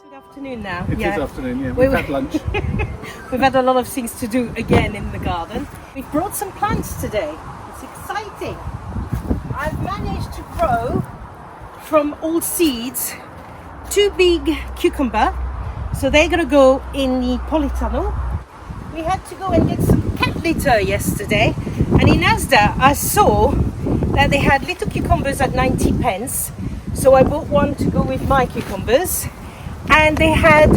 Good afternoon now. It is afternoon, yeah. We've had lunch. We've had a lot of things to do again in the garden. We've brought some plants today. It's exciting. I've managed to grow from old seeds 2 big cucumber. So they're going to go in the polytunnel. We had to go and get some cat litter yesterday. And in Asda, I saw that they had little cucumbers at 90 pence. So I bought one to go with my cucumbers. And they had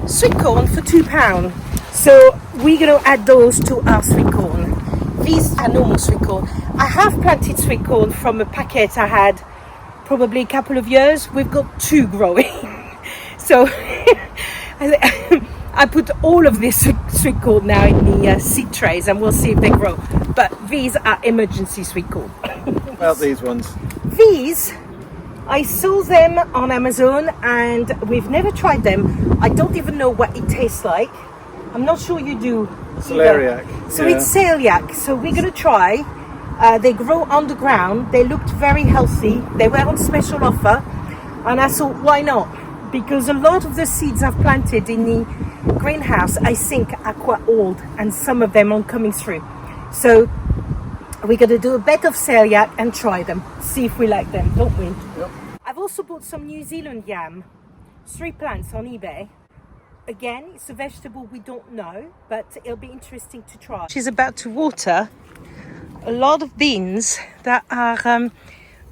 sweet corn for £2. So we're going to add those to our sweet corn. These are normal sweet corn. I have planted sweet corn from a packet I had probably a couple of years. We've got 2 growing. So I put all of this sweet corn now in the seed trays and we'll see if they grow. But these are emergency sweet corn. About these ones? These, I saw them on Amazon and we've never tried them. I don't even know what it tastes like. I'm not sure you do. Celeriac. So it's celiac. So we're going to try. They grow underground. They looked very healthy. They were on special offer. And I thought, why not? Because a lot of the seeds I've planted in the greenhouse, I think, are quite old. And some of them aren't coming through. So we're going to do a bed of celiac and try them. See if we like them, don't we? Yep. I've also bought some New Zealand yam. 3 plants on eBay. Again, it's a vegetable we don't know, but it'll be interesting to try. She's about to water a lot of beans that our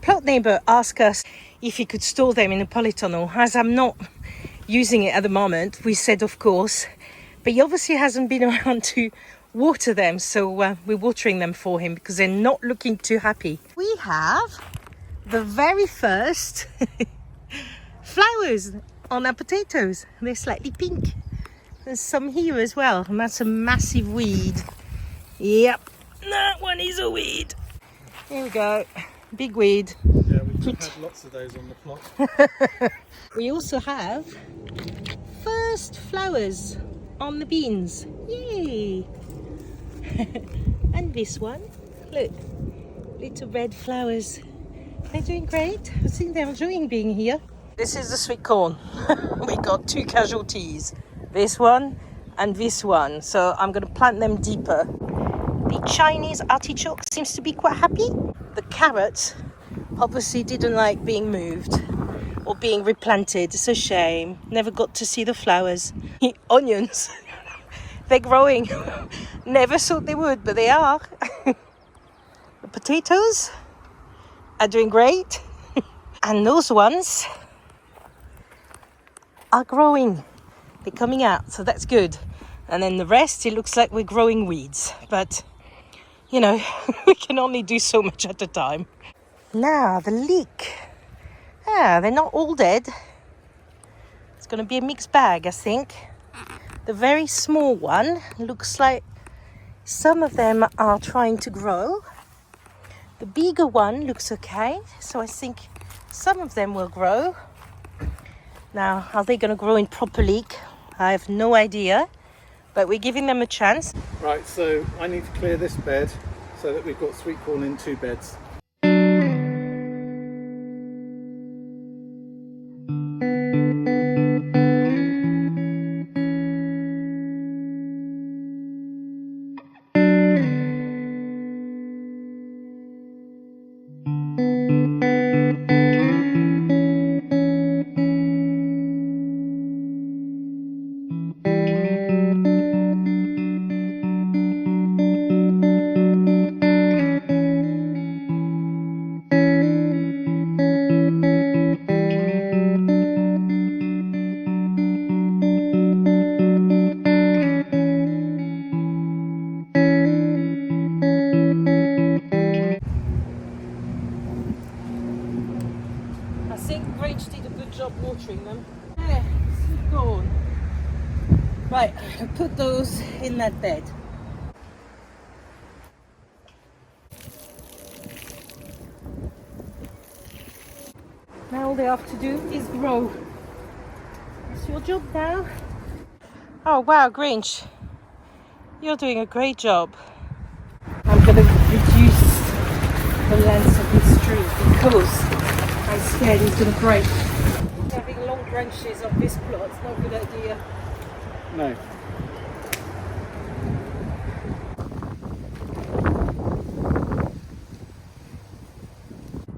plot neighbour asked us if he could store them in a polytunnel. As I'm not using it at the moment, we said of course, but he obviously hasn't been around to water them, so we're watering them for him because they're not looking too happy. We have the very first flowers on our potatoes. They're slightly pink. There's some here as well, and that's a massive weed. Yep, that one is a weed. Here we go, big weed. Yeah, we've had lots of those on the plot. We also have first flowers on the beans. Yay! And this one, look, little red flowers. They're doing great. I think they're enjoying being here. This is the sweet corn. We got 2 casualties. This one and this one. So I'm going to plant them deeper. The Chinese artichoke seems to be quite happy. The carrots obviously didn't like being moved or being replanted. It's a shame. Never got to see the flowers. Onions. They're growing. Never thought they would, but they are. The potatoes are doing great. And those ones are growing. They're coming out, so that's good. And then the rest, it looks like we're growing weeds. But, you know, we can only do so much at a time. Now, the leek. Ah, they're not all dead. It's going to be a mixed bag, I think. The very small one looks like some of them are trying to grow. The bigger one looks okay, so I think some of them will grow. Now, are they going to grow in proper leek? I have no idea, but we're giving them a chance. Right, so I need to clear this bed so that we've got sweet corn in 2 beds. I think Grinch did a good job watering them. Yeah, it's gone. Right, I put those in that bed. Now all they have to do is grow. It's your job now. Oh wow, Grinch, you're doing a great job. I'm going to reduce the length of this tree because I'm scared it's going to break. Having long branches of this plot. It's not a good idea. No.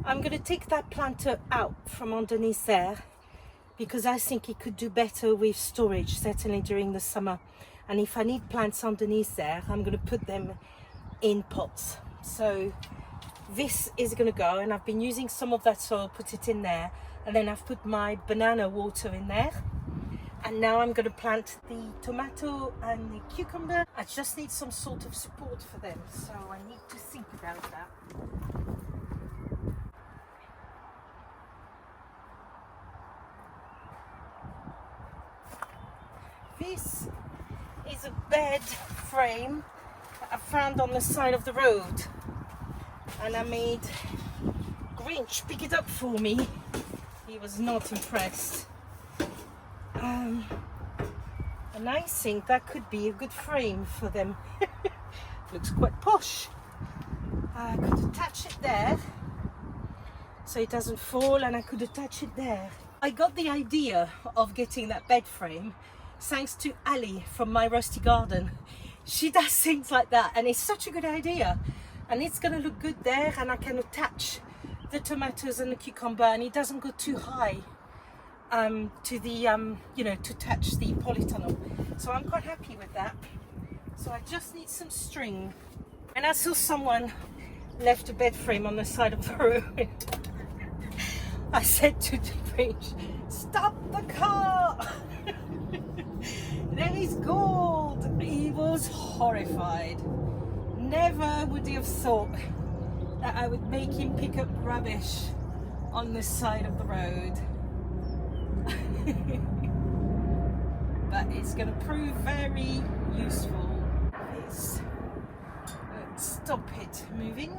I'm going to take that planter out from underneath there because I think it could do better with storage, certainly during the summer. And if I need plants underneath there, I'm going to put them in pots. So this is going to go, and I've been using some of that soil, put it in there, and then I've put my banana water in there. And now I'm going to plant the tomato and the cucumber. I just need some sort of support for them, so I need to think about that. This is a bed frame that I found on the side of the road, and I made Grinch pick it up for me. He was not impressed. And I think that could be a good frame for them. Looks quite posh. I could attach it there so it doesn't fall, and I could attach it there. I got the idea of getting that bed frame thanks to Ali from My Rusty Garden. She does things like that, and it's such a good idea, and it's going to look good there, and I can attach the tomatoes and the cucumber, and it doesn't go too high to the to attach the polytunnel. So I'm quite happy with that. So I just need some string, and I saw someone left a bed frame on the side of the road. I said to the bridge, "Stop the car! There is gold!" He was horrified. Never would he have thought that I would make him pick up rubbish on the side of the road. But it's going to prove very useful. Let's stop it moving.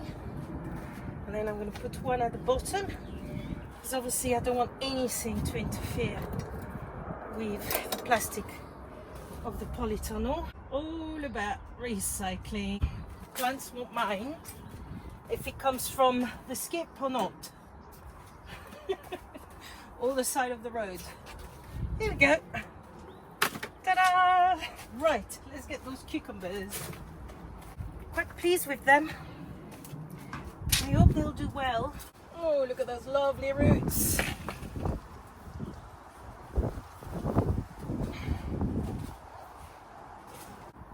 And then I'm going to put one at the bottom, because obviously I don't want anything to interfere with the plastic of the polytunnel. All about recycling. Plants won't mind if it comes from the skip or not. Or the side of the road. Here we go. Ta-da! Right, let's get those cucumbers. Quite pleased with them. I hope they'll do well. Oh, look at those lovely roots.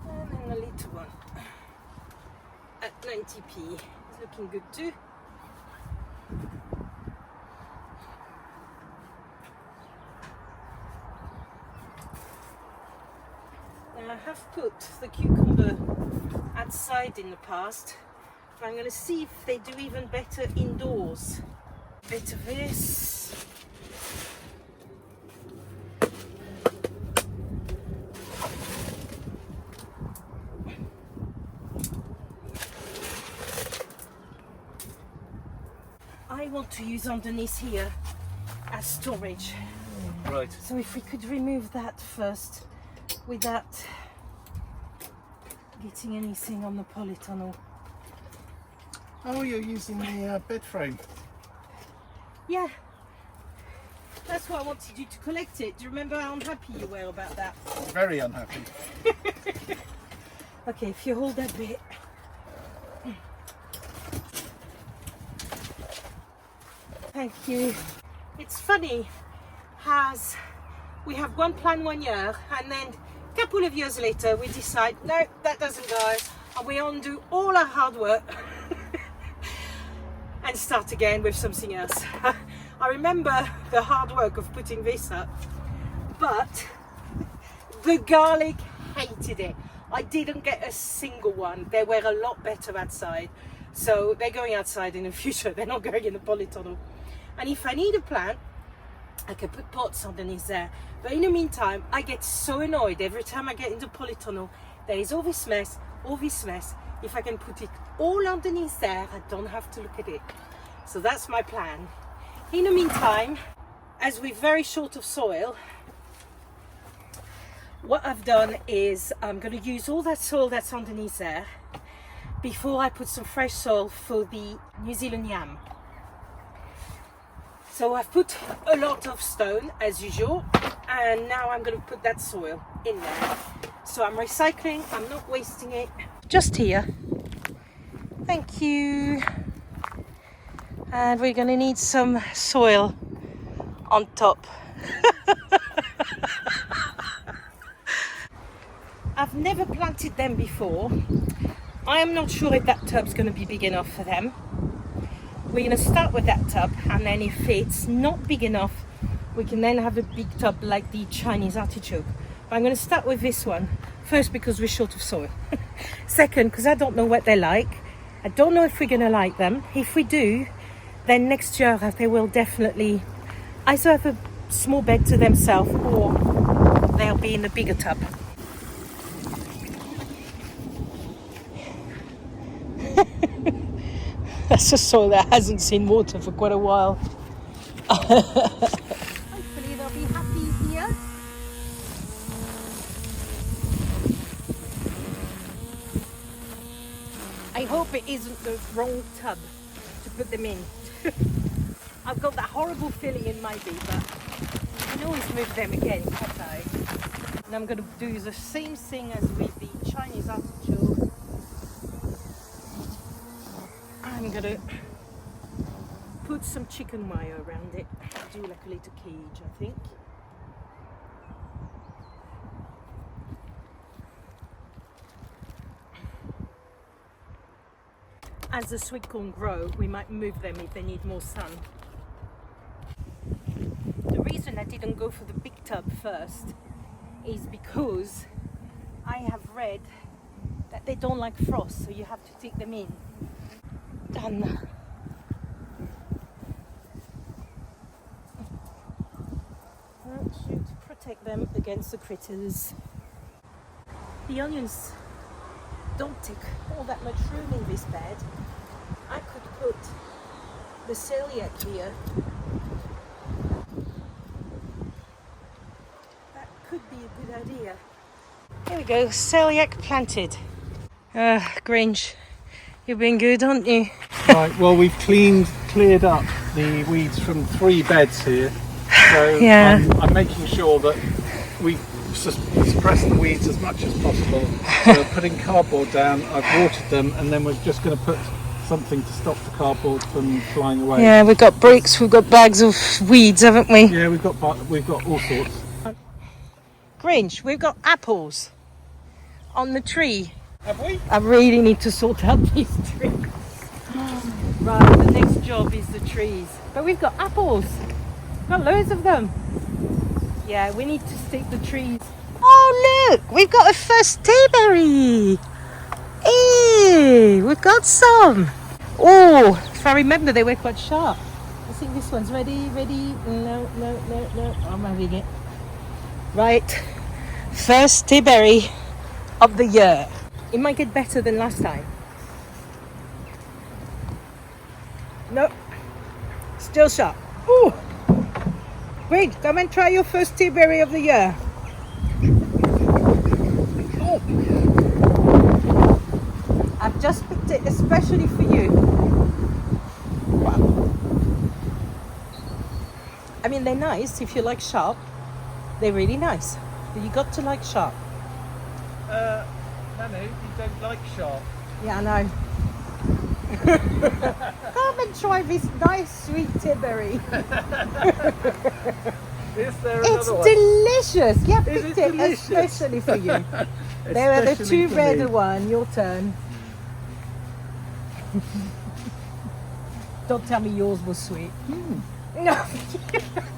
And then a little one at 90p. It's looking good too. I have put the cucumber outside in the past, but I'm going to see if they do even better indoors. A bit of this. I want to use underneath here as storage. Right. So if we could remove that first without getting anything on the polytunnel. Oh, you're using the bed frame. Yeah, that's why I wanted you to collect it. Do you remember how unhappy you were about that? Very unhappy. Okay, if you hold that bit. Thank you. It's funny as we have one plan 1 year, and then a couple of years later we decide, no, that doesn't go, and we undo all our hard work and start again with something else. I remember the hard work of putting this up, but the garlic hated it. I didn't get a single one. They were a lot better outside, so they're going outside in the future. They're not going in the polytunnel. And if I need a plant, I can put pots underneath there. But in the meantime, I get so annoyed every time I get into polytunnel. There is all this mess, all this mess. If I can put it all underneath there, I don't have to look at it. So that's my plan. In the meantime, as we're very short of soil, what I've done is I'm going to use all that soil that's underneath there before I put some fresh soil for the New Zealand yam. So I've put a lot of stone as usual, and now I'm going to put that soil in there. So I'm recycling, I'm not wasting it. Just here. Thank you. And we're going to need some soil on top. I've never planted them before. I am not sure if that tub's going to be big enough for them. We're going to start with that tub, and then if it's not big enough, we can then have a big tub like the Chinese artichoke. But I'm going to start with this one. First, because we're short of soil. Second, because I don't know what they're like. I don't know if we're going to like them. If we do, then next year they will definitely either have a small bed to themselves or they'll be in a bigger tub. That's a soil that hasn't seen water for quite a while. Hopefully they'll be happy here. I hope it isn't the wrong tub to put them in. I've got that horrible feeling it might be, but I can always move them again, can't I? And I'm going to do the same thing as with the Chinese artichoke. I'm going to put some chicken wire around it. Do like a little cage, I think. As the sweet corn grow, we might move them if they need more sun. The reason I didn't go for the big tub first is because I have read that they don't like frost, so you have to take them in. Done. To protect them against the critters. The onions don't take all that much room in this bed. I could put the celiac here. That could be a good idea. Here we go, celiac planted. Grinch, you've been good, haven't you? Right, well, we've cleared up the weeds from 3 beds here. So Yeah. I'm making sure that we suppress the weeds as much as possible. So putting cardboard down, I've watered them, and then we're just going to put something to stop the cardboard from flying away. Yeah, we've got bricks, we've got bags of weeds, haven't we? Yeah, we've got all sorts. Grinch, we've got apples on the tree. Have we? I really need to sort out these trees. Right, the next job is the trees. But we've got apples. Got loads of them. Yeah, we need to stick the trees. Oh look, we've got a first teaberry. Hey, we've got some. Oh, if I remember, they were quite sharp. I think this one's ready. No, I'm having it. Right, first teaberry of the year. It might get better than last time. No, still sharp. Ooh. Wait, come and try your first teaberry of the year. Oh. I've just picked it especially for you. Wow. I mean, they're nice if you like sharp. They're really nice. But you got to like sharp. Nanou, you don't like sharp. Yeah, I know. Come and try this nice sweet teaberry. Is there It's another one? delicious. Yeah, I Is picked it it delicious? especially for you. There are the Especially 2 for red me. one. Your turn. Don't tell me yours was sweet. No, I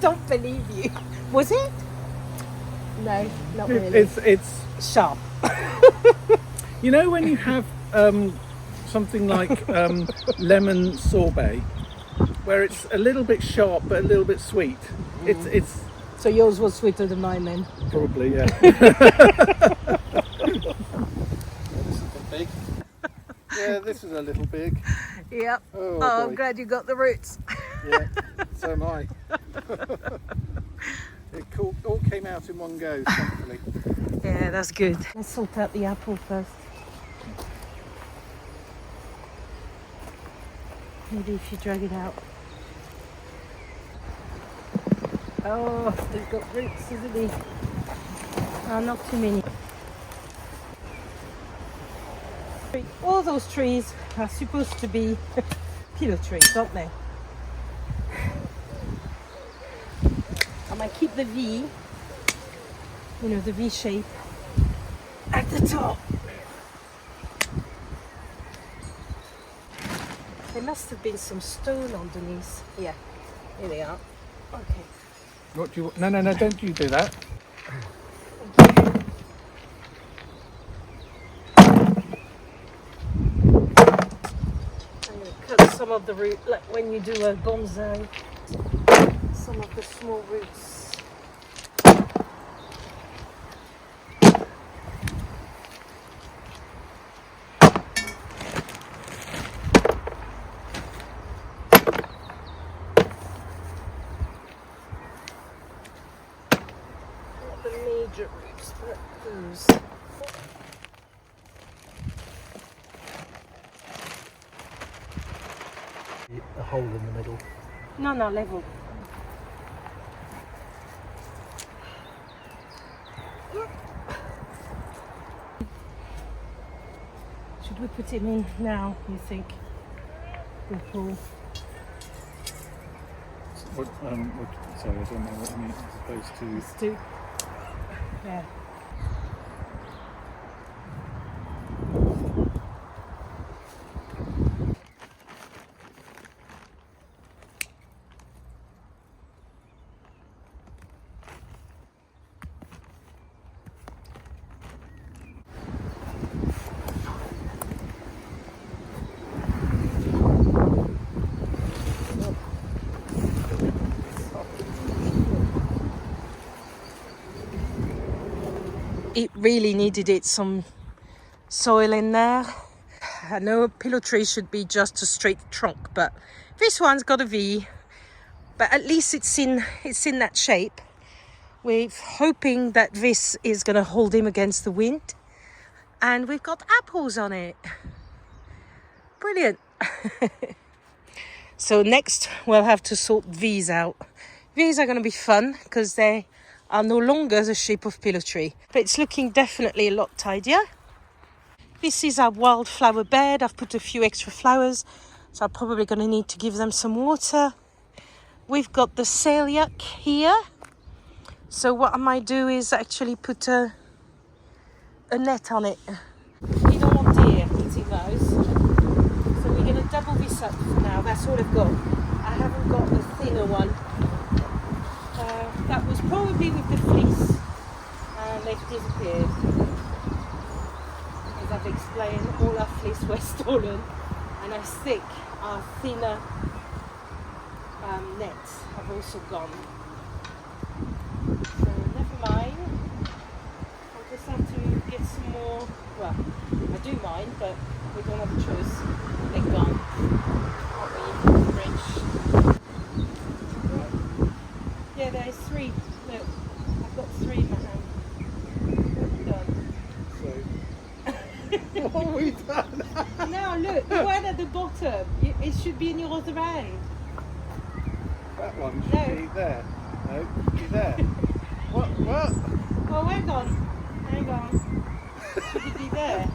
don't believe you. Was it? No, not really. It's sharp. you know when you have something like lemon sorbet, where it's a little bit sharp but a little bit sweet. It's So yours was sweeter than mine then. probably, yeah. This is a little big. Yep. Oh, I'm boy. glad you got the roots. Yeah, so am I. It all came out in one go, thankfully. Yeah, that's good. Let's sort out the apple first. Maybe if you drag it out. Oh, they've got roots, isn't he? Oh, not too many. All those trees are supposed to be pillow trees, aren't they? I might keep the V, you know, the V shape at the top. There must have been some stone underneath. Yeah, here they are. Okay. What do you? No, don't you do that. I'm going to cut some of the root, like when you do a bonsai, some of the small roots. Not the major roots, but those. A hole in the middle. No, level. Should we put him in now, you think? Before? Sorry, I don't know what you mean as opposed to. Let's do. Yeah. It really needed some soil in there. I know a pillow tree should be just a straight trunk, but this one's got a V. But at least it's in that shape. We're hoping that this is going to hold him against the wind. And we've got apples on it. Brilliant. So next we'll have to sort these out. These are going to be fun because they are no longer the shape of pillow tree, but it's looking definitely a lot tidier. This is our wildflower bed. I've put a few extra flowers, so I'm probably going to need to give them some water. We've got the celiac here, so what I might do is actually put a net on it. We don't want deer eating those, so we're going to double this up for now. That's all I've got. I haven't got the thinner one. That was probably with the fleece, and they've disappeared. As I've explained, all our fleece were stolen, and I think our thinner nets have also gone. So never mind. I'll just have to get some more. Well, I do mind, but we don't have a choice. They're gone. Aren't we, Grinch? Yeah, there's 3. Look, I've got 3 in my hand. Done. So, what have we done? Now look, the one at the bottom, it should be in your other hand. That one should be there. No, should be there. What? Oh, hang on. Should it be there?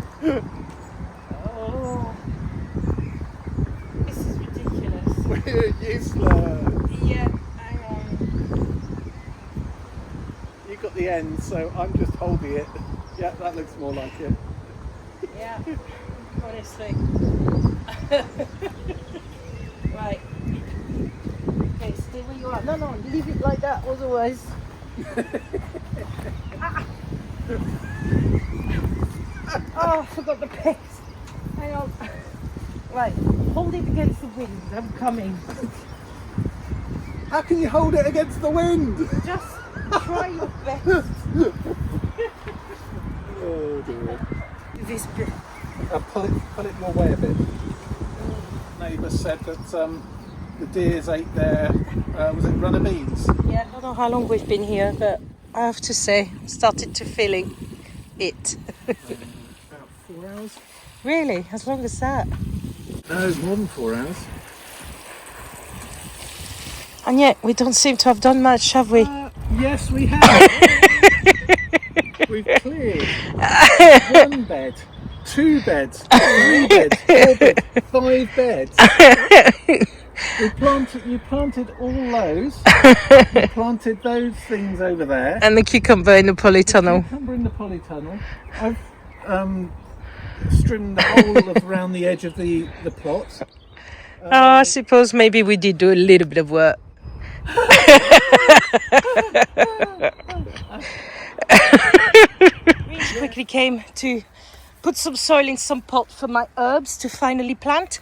Oh, this is ridiculous. We're useless. Yeah, hang on. You got the end, so I'm just holding it. Yeah, that looks more like it. Yeah, honestly. Right. Okay, stay where you are. No, leave it like that, otherwise. Oh, I forgot the pegs. Hang on. Right, hold it against the wind. I'm coming. How can you hold it against the wind? Just try your best. Oh dear. This bit. Pull it your way a bit. Neighbour said that the deers ate their, was it runner beans? Yeah, I don't know how long we've been here, but I have to say, I started to feeling it. About 4 hours. Really? As long as that? No, more than 4 hours. And yet we don't seem to have done much, have we? Yes, we have. We've cleared 1 bed, 2 beds, 3 beds, 4 beds, 5 beds. You planted all those. You planted those things over there. And the cucumber in the polytunnel. Cucumber in the polytunnel. I've trimmed the whole of around the edge of the plot. I suppose maybe we did do a little bit of work. Grinch quickly came to put some soil in some pot for my herbs to finally plant.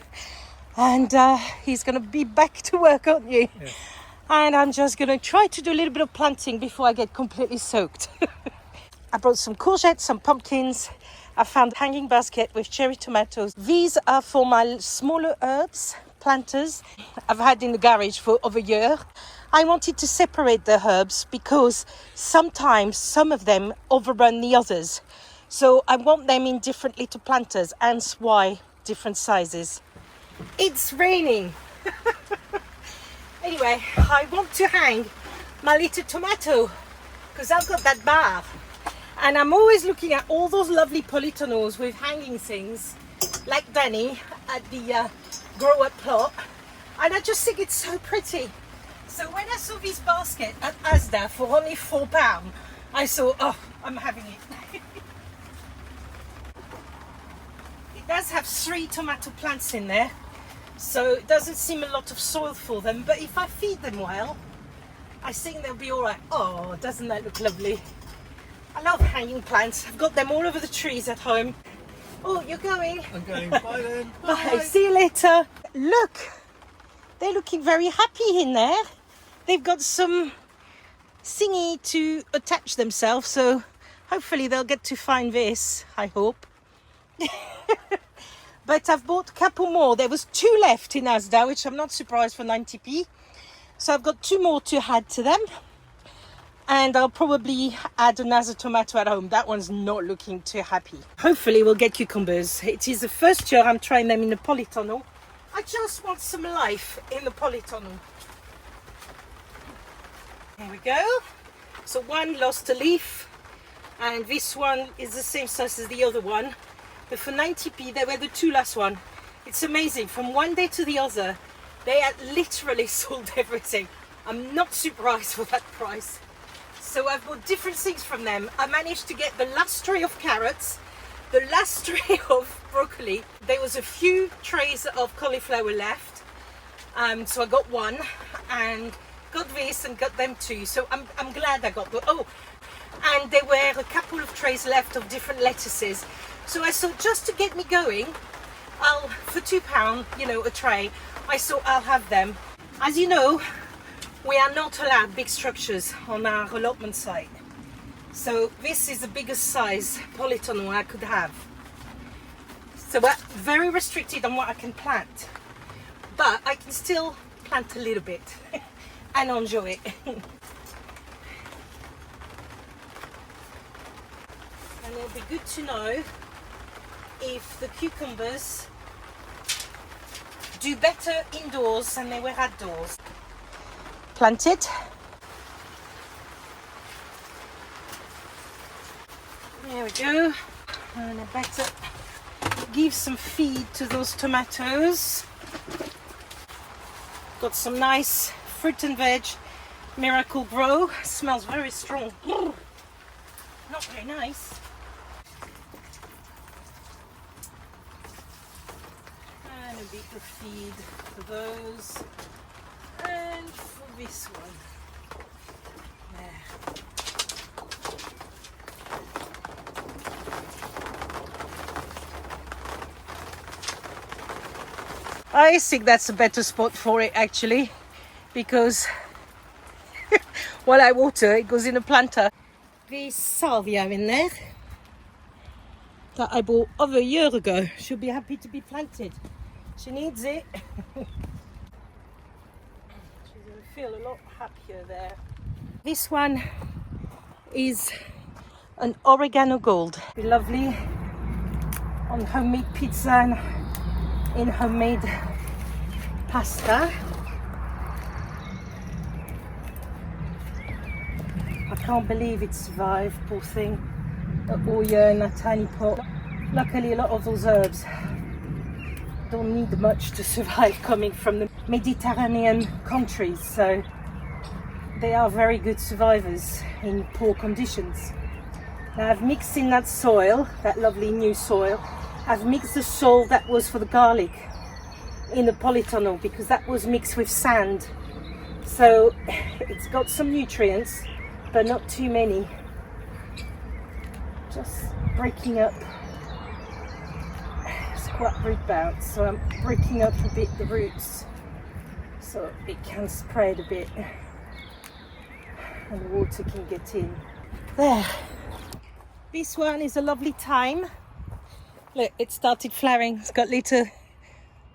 And he's going to be back to work, aren't you? Yes. And I'm just going to try to do a little bit of planting before I get completely soaked. I brought some courgettes, some pumpkins. I found a hanging basket with cherry tomatoes. These are for my smaller herbs, planters, I've had in the garage for over a year. I wanted to separate the herbs because sometimes some of them overrun the others. So I want them in different little planters, hence why different sizes. It's raining. Anyway, I want to hang my little tomato because I've got that bar. And I'm always looking at all those lovely polytunnels with hanging things like Danny at the grow up plot. And I just think it's so pretty. So when I saw this basket at Asda for only £4, I thought, oh, I'm having it. It does have 3 tomato plants in there. So it doesn't seem a lot of soil for them, but if I feed them well, I think they'll be all right. Oh, doesn't that look lovely? I love hanging plants. I've got them all over the trees at home. Oh, you're going? I'm going. Bye then. Bye. Bye. See you later. Look, they're looking very happy in there. They've got some thingy to attach themselves, so hopefully they'll get to find this, I hope. But I've bought a couple more. There was 2 left in Asda, which I'm not surprised for 90p. So I've got 2 more to add to them. And I'll probably add another tomato at home. That one's not looking too happy. Hopefully we'll get cucumbers. It is the first year I'm trying them in the polytunnel. I just want some life in the polytunnel. Here we go. So one lost a leaf. And this one is the same size as the other one. But for 90p, they were the 2 last one. It's amazing. From one day to the other, they had literally sold everything. I'm not surprised for that price. So I've bought different things from them. I managed to get the last tray of carrots, the last tray of broccoli. There was a few trays of cauliflower left. So I got 1 and got this and got them 2. So I'm glad I got the, and there were a couple of trays left of different lettuces. So I thought, just to get me going, for £2, a tray, I thought I'll have them. As you know, we are not allowed big structures on our allotment site. So this is the biggest size polytunnel I could have. So we're very restricted on what I can plant. But I can still plant a little bit and enjoy it. And it'll be good to know if the cucumbers do better indoors than they were outdoors. Planted. There we go. And I better give some feed to those tomatoes. Got some nice fruit and veg Miracle Grow. Smells very strong. Not very nice. And a bit of feed for those. And for this one. There. I think that's a better spot for it actually, because while I water it goes in a planter. There's salvia in there that I bought over a year ago. She'll be happy to be planted. She needs it. She's going to feel a lot happier there. This one is an oregano gold. Be lovely on homemade pizza and in homemade pasta. I can't believe it survived, poor thing. All year in that tiny pot. Luckily, a lot of those herbs don't need much to survive coming from the Mediterranean countries, so they are very good survivors in poor conditions. Now I've mixed in that soil, that lovely new soil. I've mixed the soil that was for the garlic in the polytunnel because that was mixed with sand. So it's got some nutrients, but not too many. Just breaking up. It's quite root bound, so I'm breaking up a bit the roots so it can spread a bit and the water can get in. There. This one is a lovely thyme. Look, it started flowering. It's got little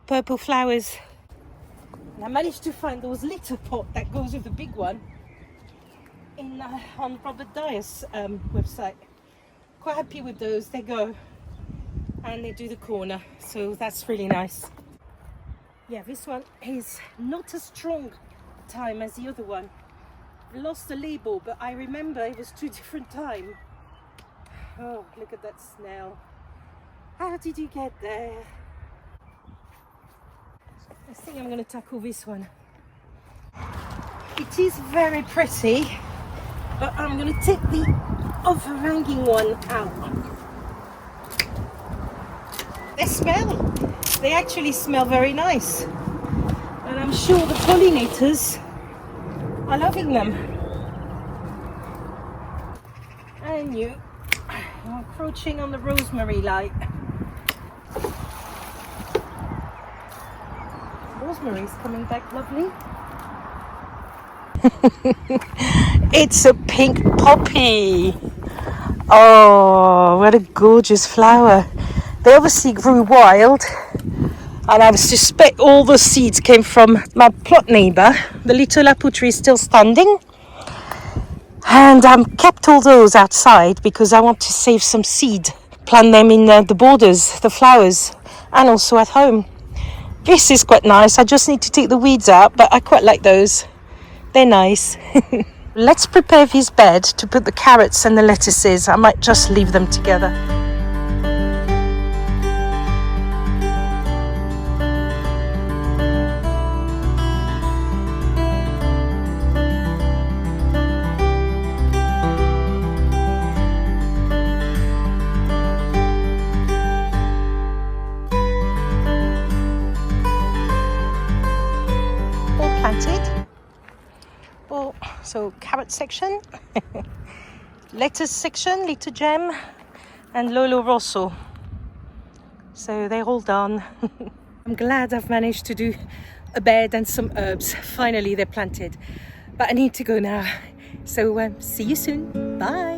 purple flowers. And I managed to find those little pot that goes with the big one on Robert Dyer's website. Quite happy with those. They go and they do the corner, so that's really nice. Yeah, this one is not as strong thyme as the other one. I lost the label, but I remember it was 2 different thyme. Oh, look at that snail. How did you get there? I think I'm going to tackle this one. It is very pretty, but I'm going to take the overhanging one out. They actually smell very nice. And I'm sure the pollinators are loving them. And you are encroaching on the rosemary light. Rosemary's coming back lovely. It's a pink poppy. Oh, what a gorgeous flower. They obviously grew wild, and I suspect all the seeds came from my plot neighbour. The little apple tree is still standing, and I kept all those outside because I want to save some seed, plant them in the borders, the flowers, and also at home. This is quite nice. I just need to take the weeds out, but I quite like those. They're nice. Let's prepare this bed to put the carrots and the lettuces. I might just leave them together. So carrot section, lettuce section, little gem, and Lolo Rosso. So they're all done. I'm glad I've managed to do a bed and some herbs. Finally they're planted, but I need to go now. So see you soon. Bye.